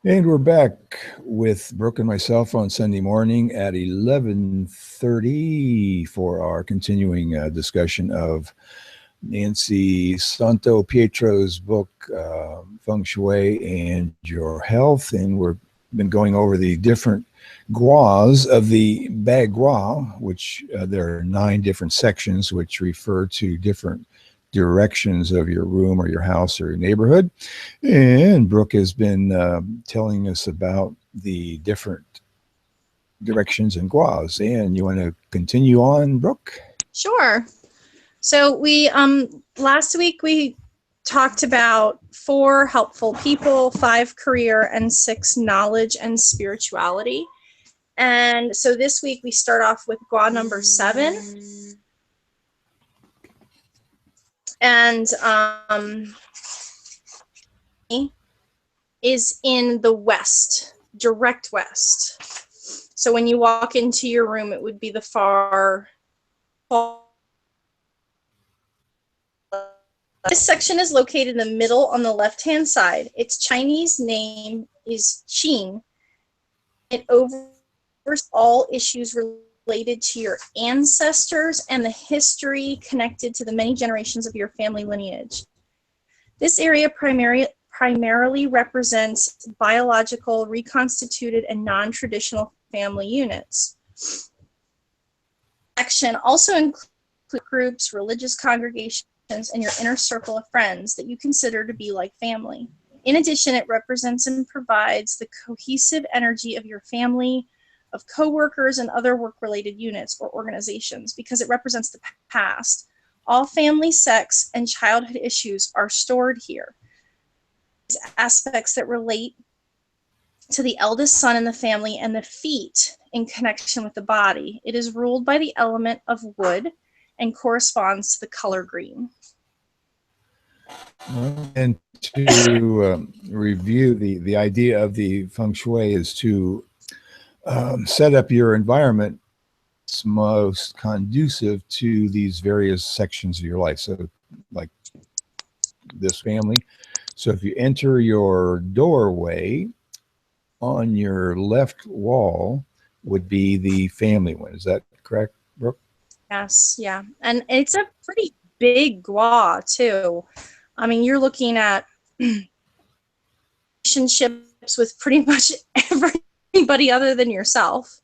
And we're back with Brooke and myself on Sunday morning at 11:30 for our continuing discussion of Nancy SantoPietro's book, Feng Shui and Your Health. And we've been going over the different guas of the bagua, which there are 9 different sections which refer to different directions of your room or your house or your neighborhood. And Brooke has been telling us about the different directions and guas. And you want to continue on, Brooke? Sure. So we last week we talked about 4 helpful people, 5 career, and 6 knowledge and spirituality. And so this week we start off with gua number 7. And is in the west, direct west. So when you walk into your room, it would be the far. This section is located in the middle on the left-hand side. Its Chinese name is Qing. It oversees all issues related to your ancestors and the history connected to the many generations of your family lineage. This area primarily represents biological, reconstituted, and non-traditional family units. Section also includes groups, religious congregations, and your inner circle of friends that you consider to be like family. In addition, it represents and provides the cohesive energy of your family, of coworkers, and other work-related units or organizations because it represents the past. All family, sex, and childhood issues are stored here. These aspects that relate to the eldest son in the family and the feet in connection with the body. It is ruled by the element of wood and corresponds to the color green. And to review, the idea of the feng shui is to set up your environment most conducive to these various sections of your life. So like this family. So if you enter your doorway, on your left wall would be the family one. Is that correct, Brooke? Yes, yeah. And it's a pretty big gua too. I mean, you're looking at relationships with pretty much everybody other than yourself.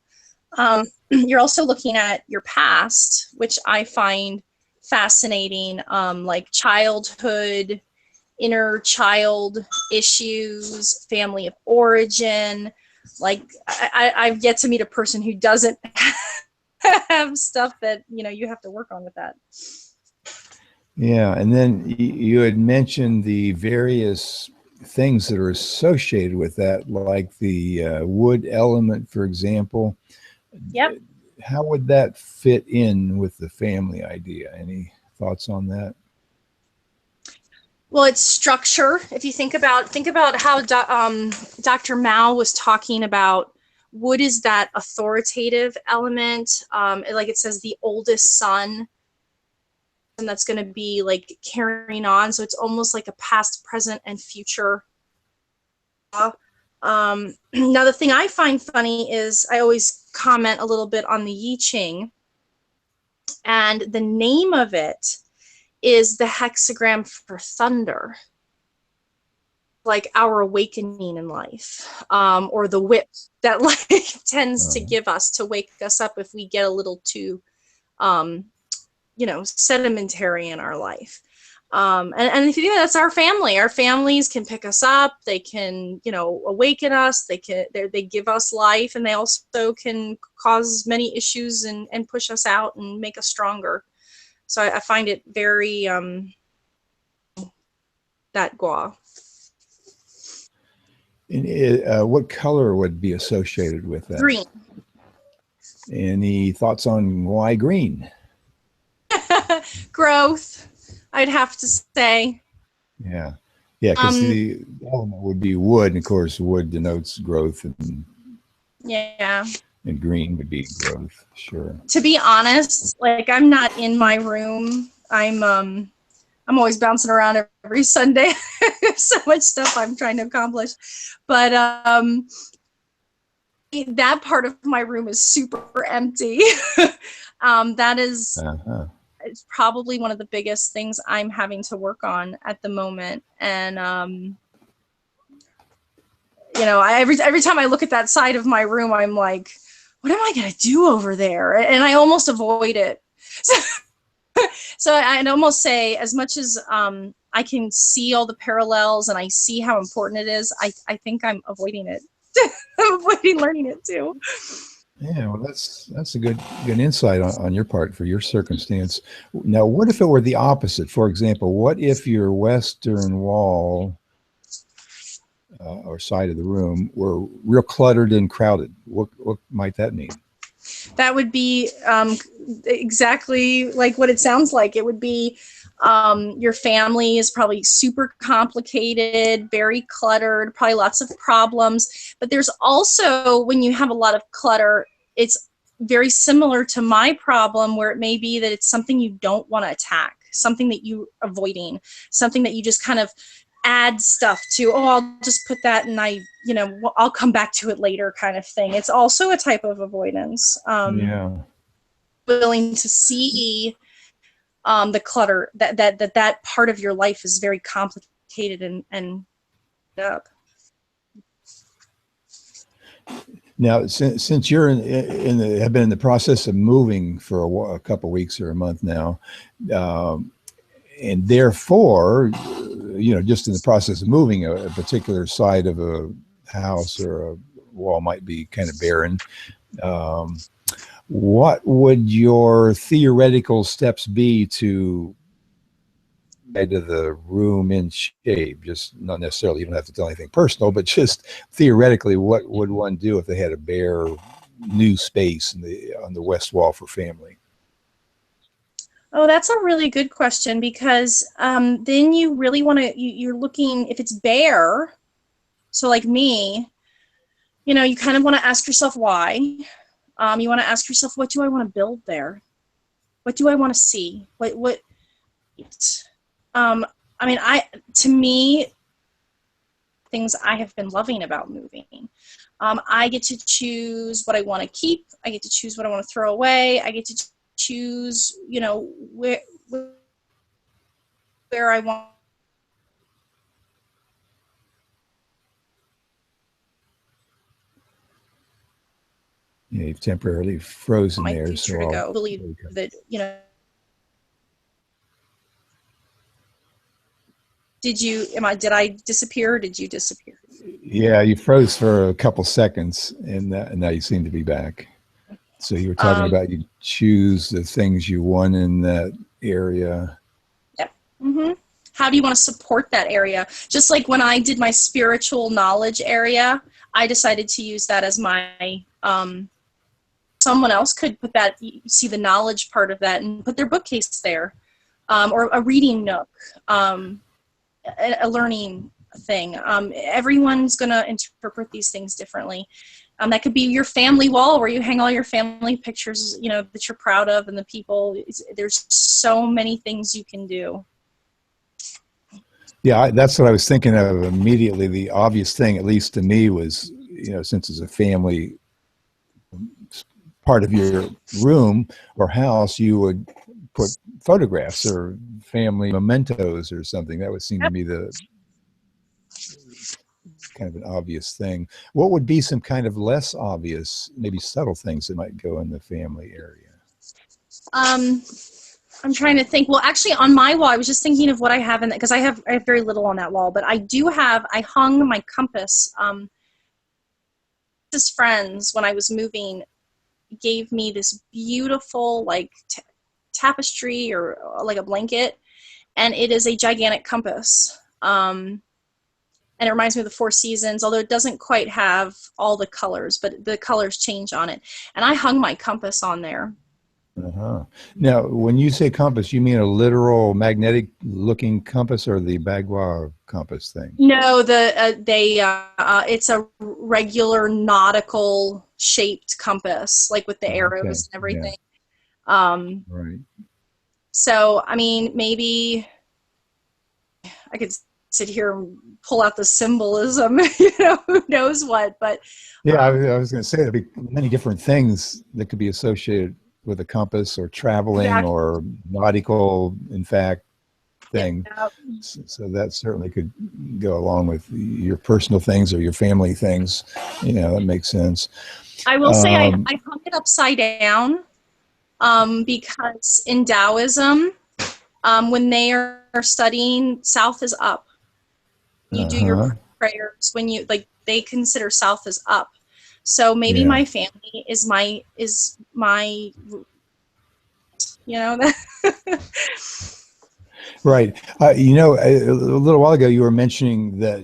You're also looking at your past, which I find fascinating, like childhood, inner child issues, family of origin. Like I've yet to meet a person who doesn't have stuff that, you have to work on with that. Yeah, and then you had mentioned the various things that are associated with that, like the wood element, for example. Yep. How would that fit in with the family idea? Any thoughts on that? Well, it's structure. If you think about how Dr. Mao was talking about wood is that authoritative element. Like it says, the oldest son, and that's going to be like carrying on. So it's almost like a past, present, and future. Now, the thing I find funny is I always comment a little bit on the I Ching, and the name of it is the hexagram for thunder, like our awakening in life, or the whip that life tends to give us to wake us up if we get a little too, sedimentary in our life. And if you think that's our family, our families can pick us up, they can, awaken us, they give us life, and they also can cause many issues and push us out and make us stronger. So I find it very, that gua. And what color would be associated with that? Green. Any thoughts on why green? Growth, I'd have to say. Yeah, because the element would be wood, and of course, wood denotes growth, and and green would be growth. Sure. To be honest, like I'm not in my room. I'm I'm always bouncing around every Sunday. So much stuff I'm trying to accomplish. But that part of my room is super empty. That is it's probably one of the biggest things I'm having to work on at the moment. And you know, every time I look at that side of my room, I'm like, what am I going to do over there? And I almost avoid it. So I'd almost say, as much as I can see all the parallels and I see how important it is, I think I'm avoiding it. I'm avoiding learning it too. Yeah, well, that's a good insight on your part for your circumstance. Now, what if it were the opposite? For example, what if your western wall or side of the room were real cluttered and crowded? What might that mean? That would be exactly like what it sounds like. It would be your family is probably super complicated, very cluttered, probably lots of problems. But there's also, when you have a lot of clutter, it's very similar to my problem, where it may be that it's something you don't want to attack, something that you're avoiding, something that you just kind of add stuff to. Oh, I'll just put that and I'll come back to it later kind of thing. It's also a type of avoidance. Yeah. Willing to see the clutter, that part of your life is very complicated and up. Now, since you're have been in the process of moving for a couple of weeks or a month now, and therefore, just in the process of moving, a particular side of a house or a wall might be kind of barren. What would your theoretical steps be to get the room in shape? Just not necessarily, you don't have to tell anything personal, but just theoretically, what would one do if they had a bare new space on the west wall for family? Oh, that's a really good question, because then you really want to, you're looking, if it's bare, so like me, you kind of want to ask yourself why. You want to ask yourself, what do I want to build there? What do I want to see? To me, things I have been loving about moving. I get to choose what I want to keep. I get to choose what I want to throw away. I get to choose, where I want. Yeah, you've temporarily frozen My there. future to go. I believe that, did I disappear, or did you disappear? Yeah, you froze for a couple seconds, and now you seem to be back. So you were talking about you choose the things you want in that area. Yep. Mm-hmm. How do you want to support that area? Just like when I did my spiritual knowledge area, I decided to use that as my, someone else could put that, see the knowledge part of that and put their bookcase there, or a reading nook, a learning thing. Everyone's going to interpret these things differently. That could be your family wall, where you hang all your family pictures, that you're proud of, and the people. There's so many things you can do. Yeah, that's what I was thinking of immediately. The obvious thing, at least to me, was, since it's a family part of your room or house, you would put photographs or family mementos or something. That would seem to me the kind of an obvious thing. What would be some kind of less obvious, maybe subtle things that might go in the family area? I'm trying to think. Well, actually, on my wall, I was just thinking of what I have in it, because I have very little on that wall, but I hung my compass. His friends, when I was moving, gave me this beautiful tapestry, or like a blanket, and it is a gigantic compass. And it reminds me of the Four Seasons, although it doesn't quite have all the colors, but the colors change on it. And I hung my compass on there. Uh-huh. Now, when you say compass, you mean a literal magnetic-looking compass, or the Bagua compass thing? No, it's a regular nautical shaped compass, like with the arrows and everything. Yeah. Right. So, I mean, maybe I could sit here and pull out the symbolism, who knows what, but yeah, I was going to say there'd be many different things that could be associated with a compass or traveling exactly. or nautical, in fact, thing. Yeah. So that certainly could go along with your personal things or your family things. That makes sense. I will say I hung it upside down because in Taoism, when they are studying, south is up. You do your prayers when you they consider south as up. So maybe my family is my Right. A little while ago, you were mentioning that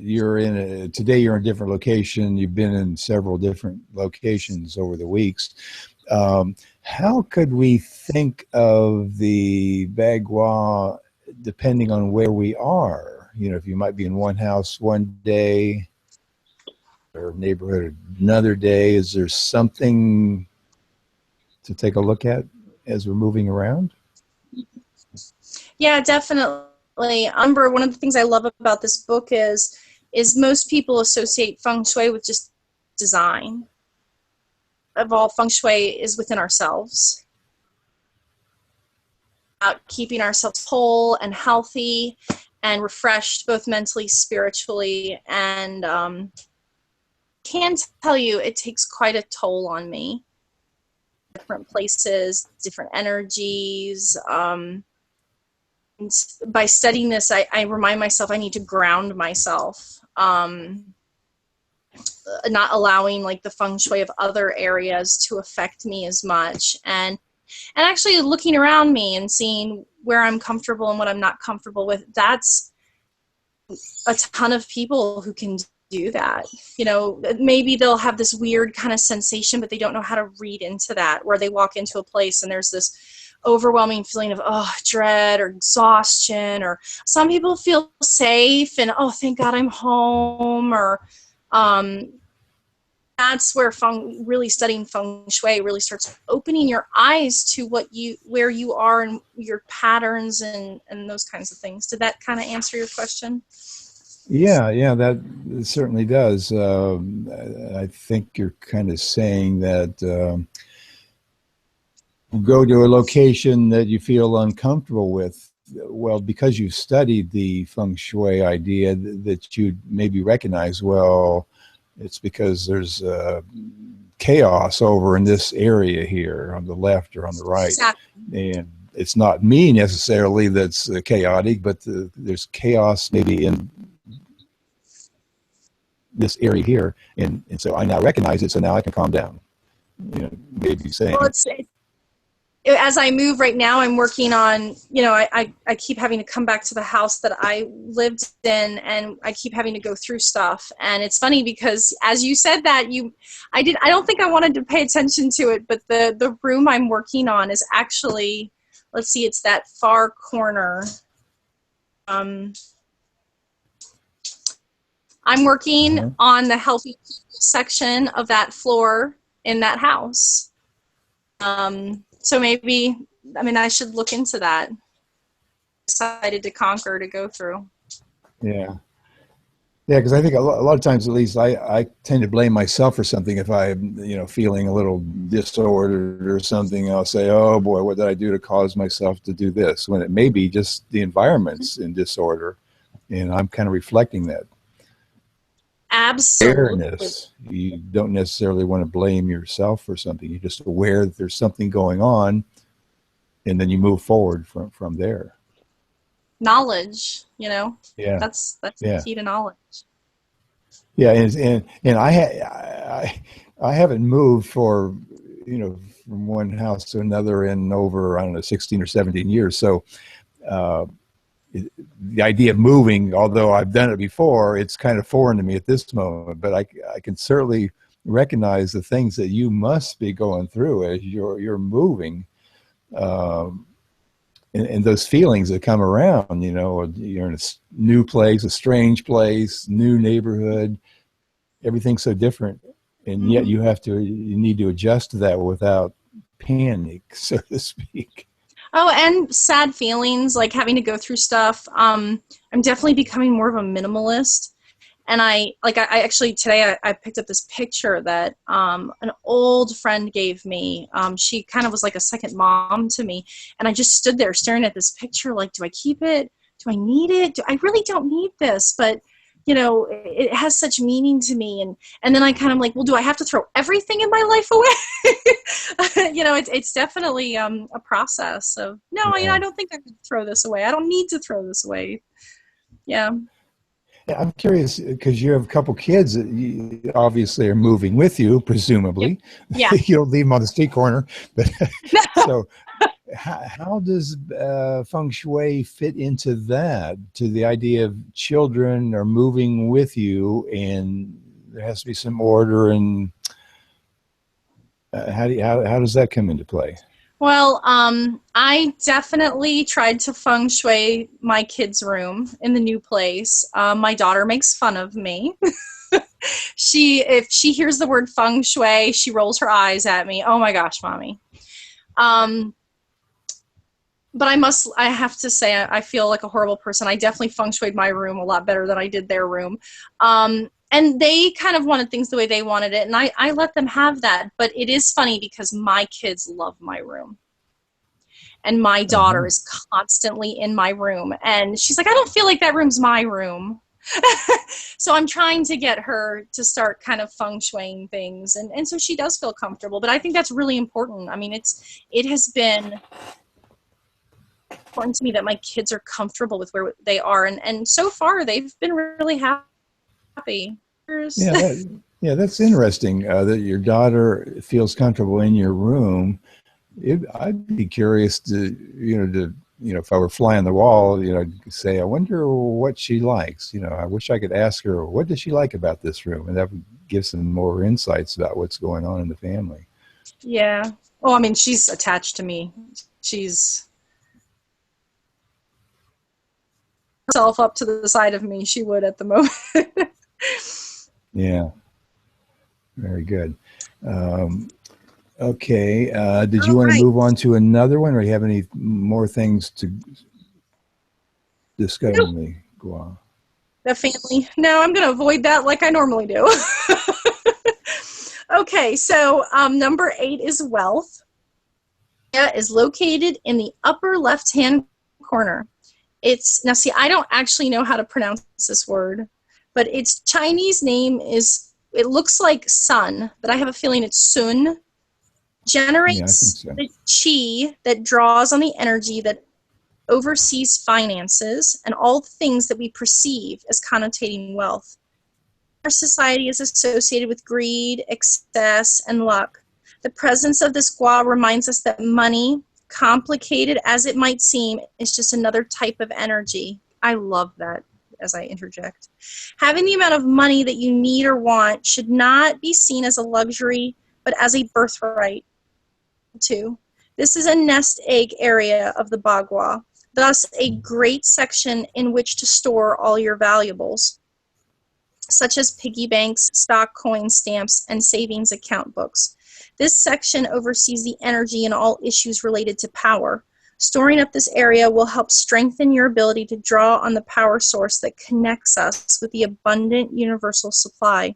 today you're in a different location. You've been in several different locations over the weeks. How could we think of the Bagua depending on where we are? If you might be in one house one day or neighborhood another day, is there something to take a look at as we're moving around? Yeah, definitely. Umber, one of the things I love about this book is most people associate Feng Shui with just design. Of all, Feng Shui is within ourselves. About keeping ourselves whole and healthy and refreshed, both mentally, spiritually, and can tell you it takes quite a toll on me. Different places, different energies. By studying this, I remind myself I need to ground myself, not allowing the feng shui of other areas to affect me as much, and actually looking around me and seeing where I'm comfortable and what I'm not comfortable with. That's a ton of people who can do that. Maybe they'll have this weird kind of sensation, but they don't know how to read into that, where they walk into a place and there's this overwhelming feeling of dread or exhaustion, or some people feel safe and thank God I'm home, or that's where really studying feng shui really starts opening your eyes to where you are and your patterns and those kinds of things. Did that kind of answer your question? Yeah, that certainly does. I think you're kind of saying that go to a location that you feel uncomfortable with. Well, because you've studied the feng shui idea, that you maybe recognize, well, it's because there's chaos over in this area here on the left or on the right. Exactly. And it's not me necessarily that's chaotic, but there's chaos maybe in this area here. And so I now recognize it, so now I can calm down. Maybe saying. Well, as I move right now, I'm working on, I keep having to come back to the house that I lived in, and I keep having to go through stuff. And it's funny because as you said that, I don't think I wanted to pay attention to it, but the room I'm working on is actually, let's see, it's that far corner. I'm working on the healthy section of that floor in that house. So maybe, I should look into that. Decided to conquer, to go through. Yeah, because I think a lot of times, at least, I tend to blame myself for something. If I'm, feeling a little disordered or something, I'll say, "Oh boy, what did I do to cause myself to do this?" When it may be just the environment's in disorder, and I'm kind of reflecting that. Absolutely. Awareness. You don't necessarily want to blame yourself for something. You're just aware that there's something going on, and then you move forward from there. Knowledge, Yeah, that's the key to knowledge. Yeah, and I haven't moved for from one house to another in over, I don't know, 16 or 17 years. So the idea of moving, although I've done it before, it's kind of foreign to me at this moment. But I can certainly recognize the things that you must be going through as you're moving, and those feelings that come around. You're in a new place, a strange place, new neighborhood. Everything's so different, and yet you need to adjust to that without panic, so to speak. Oh, and sad feelings, like having to go through stuff. I'm definitely becoming more of a minimalist. And I actually today I picked up this picture that an old friend gave me. She kind of was like a second mom to me, and I just stood there staring at this picture, like, do I keep it? Do I need it? I really don't need this, but you know, it has such meaning to me. And then I kind of like, well, do I have to throw everything in my life away? You know, it's definitely a process of no, Yeah. I don't think I could throw this away. I don't need to throw this away. Yeah. Yeah, I'm curious because you have a couple kids that you obviously are moving with you, Yep. presumably. Yeah. You don't leave them on the street corner, but so how does feng shui fit into that? To the idea of children are moving with you, and there has to be some order. And how does that come into play? Well, I definitely tried to feng shui my kids' room in the new place. My daughter makes fun of me. If she hears the word feng shui, she rolls her eyes at me. Oh my gosh, mommy. Um, but I have to say, I feel like a horrible person. I definitely feng shuied my room a lot better than I did their room. And they kind of wanted things the way they wanted it, and I let them have that. But it is funny because my kids love my room. And my daughter Uh-huh. is constantly in my room. And she's like, I don't feel like that room's my room. So I'm trying to get her to start kind of feng shuiing things. And so she does feel comfortable. But I think that's really important. I mean, it has been important to me that my kids are comfortable with where they are. And so far, they've been really happy. Yeah, that's interesting that your daughter feels comfortable in your room. I'd be curious if I were fly on the wall, I'd say, I wonder what she likes. I wish I could ask her, what does she like about this room? And that would give some more insights about what's going on in the family. Yeah. Oh, I mean, she's attached to me. She's herself up to the side of me. She would at the moment. Yeah, very good. Okay. Did you All want to right. move on to another one, or do you have any more things to discuss Nope. in the Gua? The family. No, I'm going to avoid that like I normally do. Okay, so number 8 is wealth. It is located in the upper left-hand corner. Now see, I don't actually know how to pronounce this word, but its Chinese name it looks like sun, but I have a feeling it's sun. Yeah, I think Generates so. the chi that draws on the energy that oversees finances and all the things that we perceive as connotating wealth. Our society is associated with greed, excess, and luck. The presence of this gua reminds us that money, complicated as it might seem, is just another type of energy. I love that as I interject. Having the amount of money that you need or want should not be seen as a luxury, but as a birthright, too. This is a nest egg area of the bagua, thus a great section in which to store all your valuables, such as piggy banks, stock coins, stamps, and savings account books. This section oversees the energy and all issues related to power. Storing up this area will help strengthen your ability to draw on the power source that connects us with the abundant universal supply.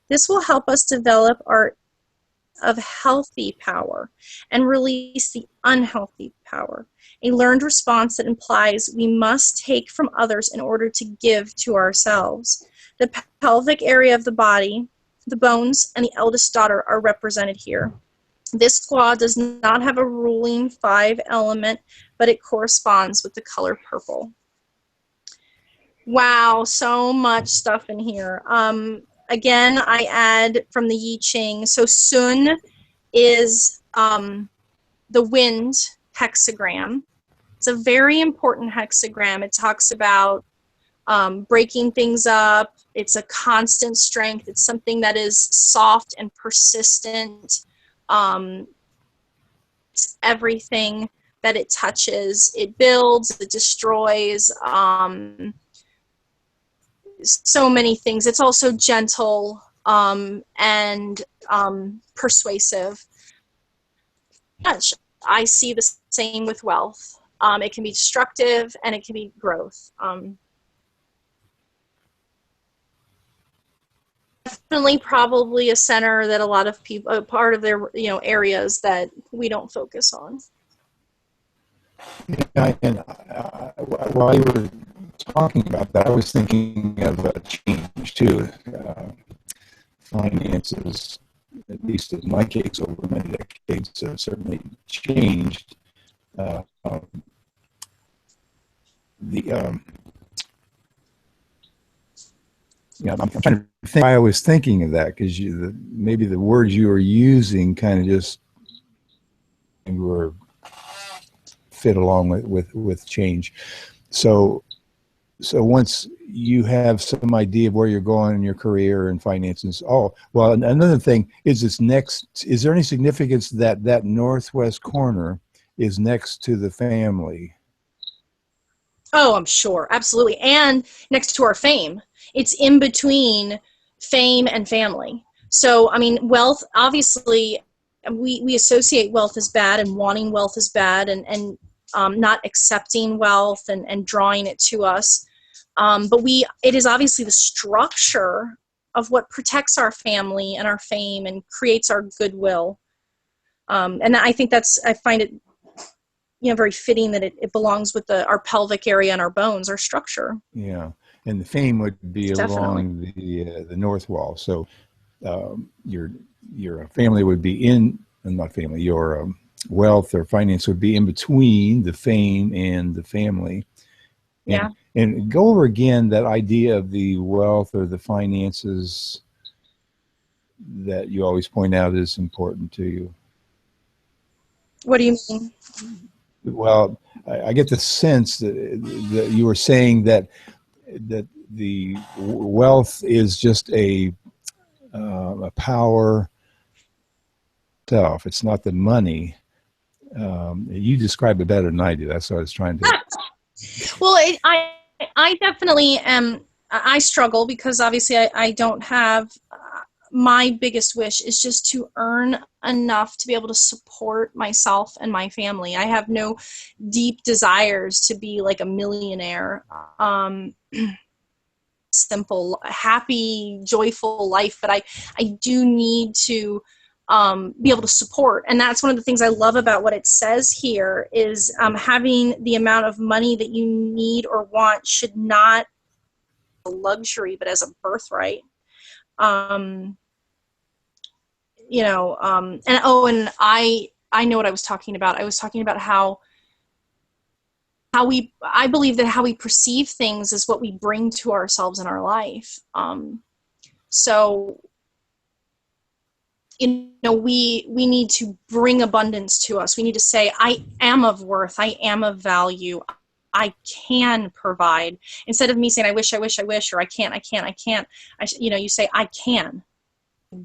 This will help us develop our of healthy power and release the unhealthy power, a learned response that implies we must take from others in order to give to ourselves. The pelvic area of the body, the bones, and the eldest daughter are represented here. This squad does not have a ruling 5 element, but it corresponds with the color purple. Wow, so much stuff in here. Again, I add from the I Ching. So Sun is the wind hexagram. It's a very important hexagram. It talks about breaking things up. It's a constant strength. It's something that is soft and persistent. It's everything that it touches. It builds, it destroys, so many things. It's also gentle and persuasive. I see the same with wealth. It can be destructive and it can be growth. Definitely probably a center that a lot of people, a part of their, areas that we don't focus on. While you were talking about that, I was thinking of a change too. Finances, at least in my case, over many decades, certainly changed. I'm trying to think why I was thinking of that, because maybe the words you were using kind of just were fit along with change. So once you have some idea of where you're going in your career and finances, another thing is is there any significance that northwest corner is next to the family? Oh, I'm sure. Absolutely. And next to our fame. It's in between fame and family. So, I mean, wealth, obviously, we associate wealth as bad and wanting wealth as bad and not accepting wealth and drawing it to us. But it is obviously the structure of what protects our family and our fame and creates our goodwill. And I think I find it, very fitting that it belongs with our pelvic area and our bones, our structure. Yeah, and the fame would be Definitely along the north wall. So your family would be not family. Your wealth or finance would be in between the fame and the family. Yeah. And go over again that idea of the wealth or the finances that you always point out is important to you. What do you mean? Well, I get the sense that you were saying that the wealth is just a power itself. It's not the money. You describe it better than I do. That's what I was trying to. Well, I definitely am. I struggle because obviously I don't have. My biggest wish is just to earn enough to be able to support myself and my family. I have no deep desires to be like a millionaire. Simple, happy, joyful life, but I do need to be able to support. And that's one of the things I love about what it says here is having the amount of money that you need or want should not be a luxury, but as a birthright. And I know what I was talking about. I was talking about how I believe that how we perceive things is what we bring to ourselves in our life. So, we need to bring abundance to us. We need to say, I am of worth. I am of value. I can provide. Instead of me saying, I wish, or I can't. You say, I can.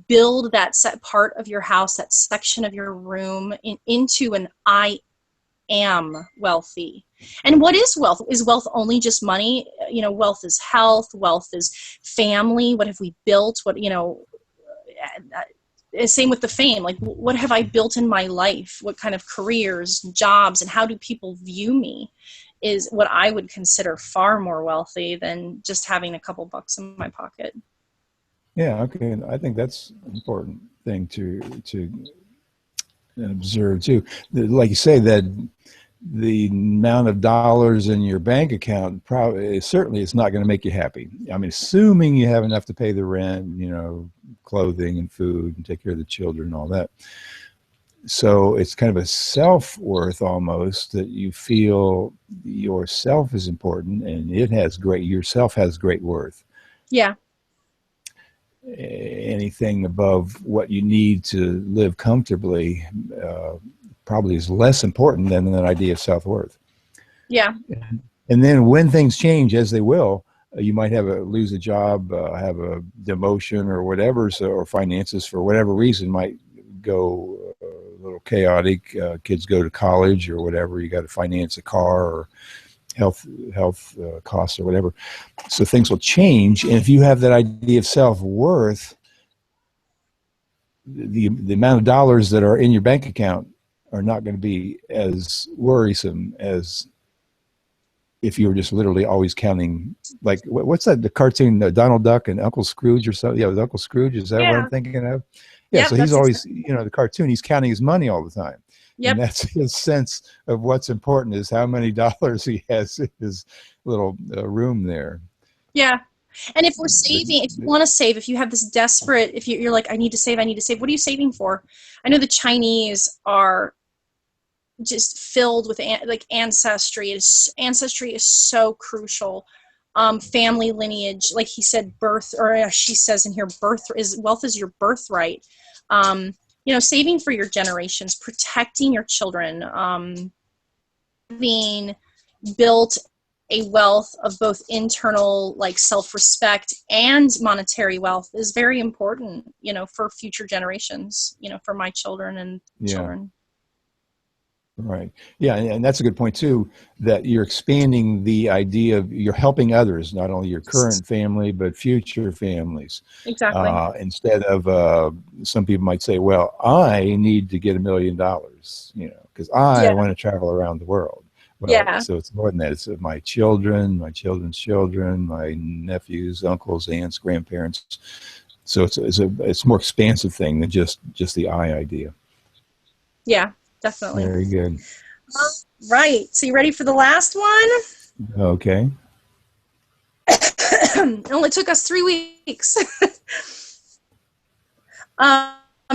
Build that set part of your house, that section of your room into an I am wealthy. And what is wealth? Is wealth only just money? Wealth is health. Wealth is family. What have we built? Same with the fame. Like, what have I built in my life? What kind of careers, jobs, and how do people view me is what I would consider far more wealthy than just having a couple bucks in my pocket. Yeah, okay. I think that's an important thing to observe too. Like you say, that the amount of dollars in your bank account certainly is not going to make you happy. I mean, assuming you have enough to pay the rent, clothing and food and take care of the children and all that. So it's kind of a self-worth almost, that you feel yourself is important and yourself has great worth. Yeah. Anything above what you need to live comfortably probably is less important than that idea of self-worth. Yeah. And then when things change, as they will, you might lose a job, have a demotion or whatever, or finances for whatever reason might go a little chaotic. Kids go to college or whatever. You got to finance a car or health costs or whatever. So things will change. And if you have that idea of self-worth, the amount of dollars that are in your bank account are not going to be as worrisome as if you were just literally always counting, like, what's that, the cartoon, Donald Duck and Uncle Scrooge or something? Yeah, with Uncle Scrooge, is that what I'm thinking of? Yeah, Yep, so he's always, the cartoon, he's counting his money all the time. Yep. And that's his sense of what's important, is how many dollars he has in his little room there. Yeah. And if we're saving, if you want to save, if you have this desperate, if you're like, I need to save, what are you saving for? I know the Chinese are just filled with like ancestry. Ancestry is so crucial. Family lineage, like he said, birth, or she says in here, wealth is your birthright. Saving for your generations, protecting your children, being built a wealth of both internal, like, self-respect and monetary wealth is very important, for future generations, for my children and children. Right. Yeah, and that's a good point too, that you're expanding the idea of, you're helping others, not only your current family, but future families. Exactly. Instead of, some people might say, well, I need to get $1 million, because I want to travel around the world. Well, so it's more than that. It's my children, my children's children, my nephews, uncles, aunts, grandparents. So it's more expansive thing than just the I idea. Yeah. Definitely. Very good. Right. So you ready for the last one? Okay. It only took us 3 weeks.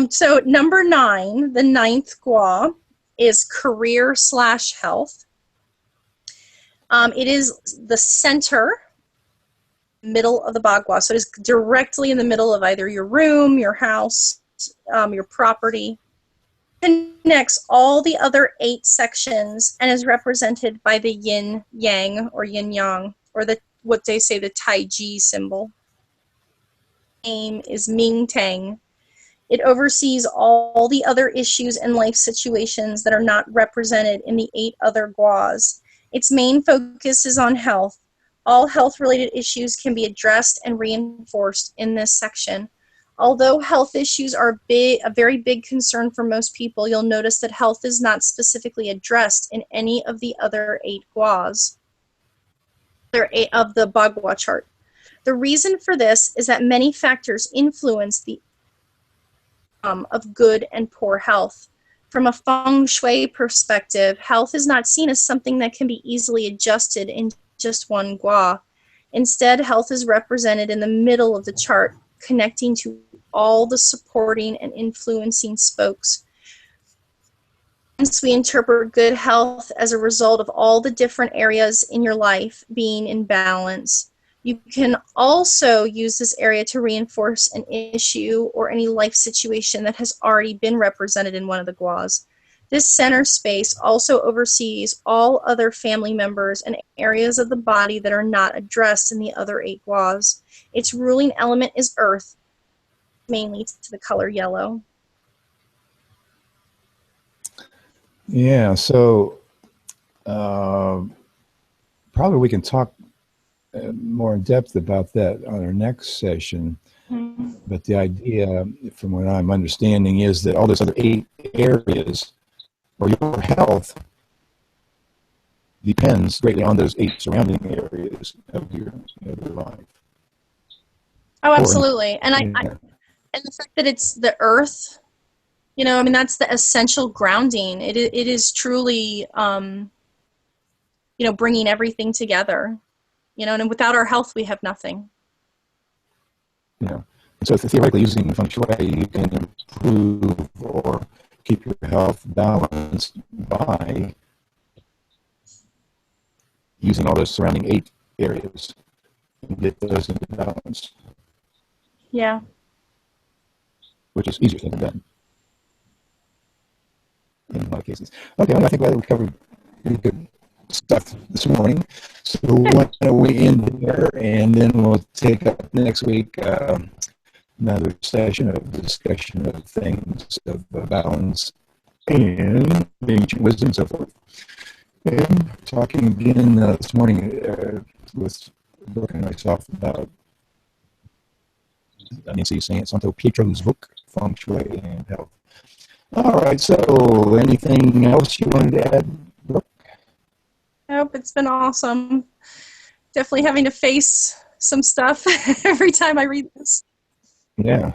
So number 9, the 9th gua, is career/health. It is the center, middle of the bagua. So it is directly in the middle of either your room, your house, your property. Connects all the other 8 sections and is represented by the yin yang or yin yang, or what they say, the Tai Chi symbol. Name is Ming Tang. It oversees all the other issues and life situations that are not represented in the 8 other guas. Its main focus is on health. All health-related issues can be addressed and reinforced in this section. Although health issues are a very big concern for most people, you'll notice that health is not specifically addressed in any of the other 8 guas of the Bagua chart. The reason for this is that many factors influence the of good and poor health. From a Feng Shui perspective, health is not seen as something that can be easily adjusted in just one gua. Instead, health is represented in the middle of the chart, connecting to all the supporting and influencing spokes. Hence, we interpret good health as a result of all the different areas in your life being in balance. You can also use this area to reinforce an issue or any life situation that has already been represented in one of the guas. This center space also oversees all other family members and areas of the body that are not addressed in the other 8 guas. Its ruling element is earth, mainly to the color yellow. Yeah, so probably we can talk more in depth about that on our next session. Mm-hmm. But the idea, from what I'm understanding, is that all those other 8 areas, or your health, depends greatly on those 8 surrounding areas of your life. Oh, absolutely. And and the fact that it's the earth, that's the essential grounding. It is truly, bringing everything together. And without our health, we have nothing. Yeah. So theoretically, using Feng Shui, you can improve or keep your health balanced by using all those surrounding 8 areas and get those into balance. Yeah. Which is easier said than done in a lot of cases. Okay, well, I think we covered pretty good stuff this morning. So why don't we end there, and then we'll take up next week another session of discussion of things of balance and ancient wisdom and so forth. And talking again this morning with Brooke and myself about Nancy SantoPietro's book, Feng Shui and Health. All right. So, anything else you wanted to add, Brooke? Nope, it's been awesome. Definitely having to face some stuff every time I read this. Yeah.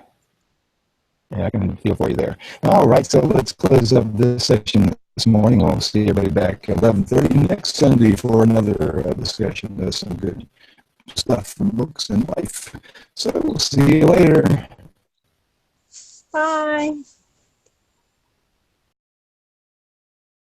Yeah, I can feel for you there. All right, so let's close up this section this morning. We'll see everybody back at 11:30 next Sunday for another discussion of some good stuff from books and life. So we'll see you later. Bye.